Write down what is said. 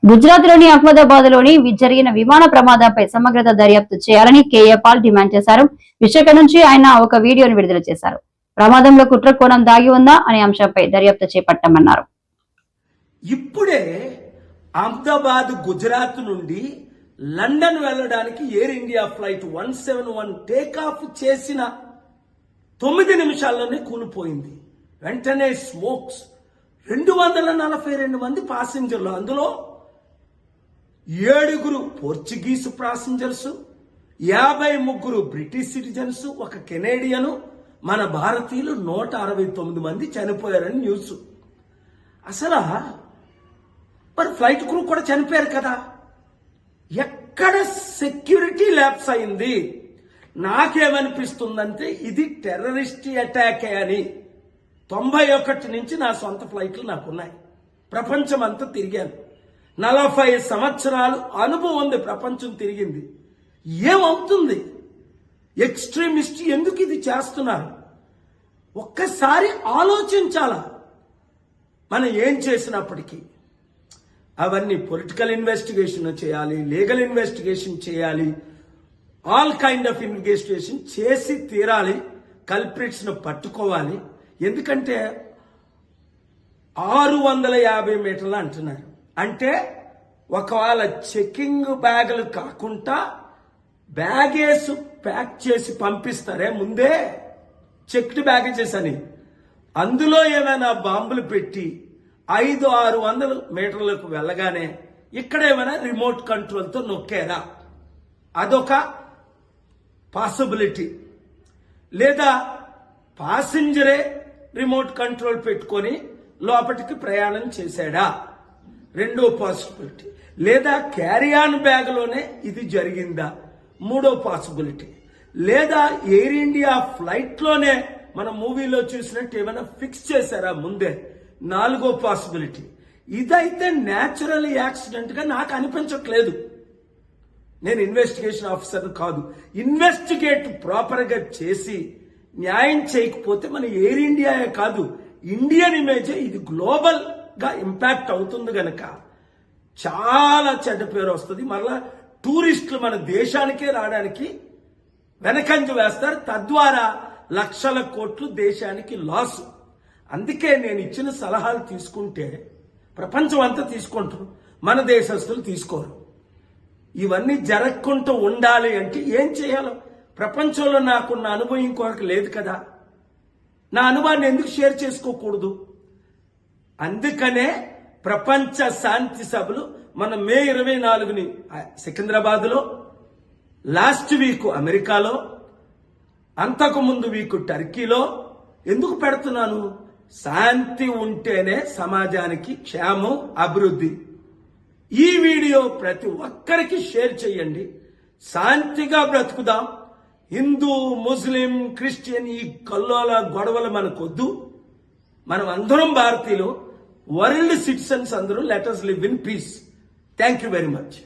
గుజరాత్లోని అహ్మదాబాద్లోని జరిగిన విమాన ప్రమాదంపై సమగ్రత దర్యాప్తు చేయాలని కేఏ పాల్ డిమాండ్ చేశారు. విశాఖ నుంచి ఆయన ఒక వీడియోను విడుదల చేశారు. ప్రమాదంలో కుట్ర కోణం దాగి ఉందా అనే అంశంపై దర్యాప్తు చేపట్టామన్నారు. ఇప్పుడే అహ్మదాబాద్ గుజరాత్ నుండి లండన్ వెళ్లడానికి ఎయిర్ ఇండియా ఫ్లైట్ 171 టేకాఫ్ చేసిన 9 నిమిషాల్లోనే కూలిపోయింది. వెంటనే స్మోక్స్ 242 మంది ప్యాసింజర్లు, అందులో 7 పోర్చుగీస్ ప్యాసింజర్స్, 53 బ్రిటిష్ సిటిజన్స్, ఒక కెనేడియన్, మన భారతీయులు 169 మంది చనిపోయారని న్యూస్. అసలు మరి ఫ్లైట్ క్రూ కూడా చనిపోయారు కదా, ఎక్కడ సెక్యూరిటీ ల్యాప్స్ అయింది? నాకేమనిపిస్తుందంటే ఇది టెర్రరిస్ట్ అటాక్ అని. 91 నుంచి నా సొంత ఫ్లైట్లు నాకున్నాయి, ప్రపంచం అంతా తిరిగాను, 40 సంవత్సరాలు అనుభవం ఉంది, ప్రపంచం తిరిగింది. ఏమవుతుంది? ఎక్స్ట్రీమిస్ట్ ఎందుకు ఇది చేస్తున్నారు? ఒక్కసారి ఆలోచించాలా. మనం ఏం చేసినప్పటికీ అవన్నీ పొలిటికల్ ఇన్వెస్టిగేషన్ చేయాలి, లీగల్ ఇన్వెస్టిగేషన్ చేయాలి, ఆల్ కైండ్ ఆఫ్ ఇన్వెస్టిగేషన్ చేసి తీరాలి, కల్ప్రిట్స్ ను పట్టుకోవాలి. ఎందుకంటే 650 మీటర్లు అంటున్నారు. అంటే ఒకవేళ చెకింగ్ బ్యాగులు కాకుండా బ్యాగేజ్ ప్యాక్ చేసి పంపిస్తారే ముందే, చెక్డ్ బ్యాగేజెస్ అని, అందులో ఏమైనా బాంబులు పెట్టి 500-600 మీటర్లకు వెళ్ళగానే ఇక్కడ ఏమైనా రిమోట్ కంట్రోల్తో నొక్కారా? అదొక పాసిబిలిటీ. లేదా ప్యాసింజరే రిమోట్ కంట్రోల్ పెట్టుకొని లోపలికి ప్రయాణం చేశాడా? రెండో పాసిబిలిటీ. లేదా క్యారీ-ఆన్ బ్యాగ్లోనే ఇది జరిగిందా? మూడో పాసిబిలిటీ. లేదా ఎయిర్ ఇండియా ఫ్లైట్లోనే మన మూవీలో చూసినట్టు ఏమైనా ఫిక్స్ చేశారా ముందే? నాలుగో పాసిబిలిటీ. ఇదైతే న్యాచురల్ యాక్సిడెంట్ గా నాకు అనిపించట్లేదు. నేను ఇన్వెస్టిగేషన్ ఆఫీసర్ కాదు. ఇన్వెస్టిగేట్ ప్రాపర్ గా చేసి న్యాయం చేయకపోతే మన ఎయిర్ ఇండియాయే కాదు, ఇండియన్ ఇమేజే ఇది గ్లోబల్ గా ఇంపాక్ట్ అవుతుంది గనక చాలా చెడ్డ పేరు వస్తుంది. మళ్ళా టూరిస్టులు మన దేశానికే రావడానికి వెనకంజ వేస్తారు, తద్వారా లక్షల కోట్లు దేశానికి లాస్. అందుకే నేను ఇచ్చిన సలహాలు తీసుకుంటే ప్రపంచం అంతా తీసుకుంటారు, మన దేశస్తులు తీసుకోరు. ఇవన్నీ జరగకుండా ఉండాలి అంటే ఏం చేయాలో? ప్రపంచంలో నాకున్న అనుభవం ఇంకొకరికి లేదు కదా, నా అనుభవాన్ని ఎందుకు షేర్ చేసుకోకూడదు? అందుకనే ప్రపంచ శాంతి సభలు మన మే 24ని సికింద్రాబాద్లో, లాస్ట్ వీక్ అమెరికాలో, అంతకుముందు వీక్ టర్కీలో ఎందుకు పెడుతున్నాను? శాంతి ఉంటేనే సమాజానికి క్షేమం, అభివృద్ధి. ఈ వీడియో ప్రతి ఒక్కరికి షేర్ చేయండి. శాంతిగా బ్రతుకుదాం. హిందూ, ముస్లిం, క్రిస్టియన్ ఈ కల్లోల గొడవలు మనకొద్దు. మనం అందరం భారతీయులు, వరల్డ్ సిటిజన్స్ అందరూ. Let us live in peace. Thank you very much.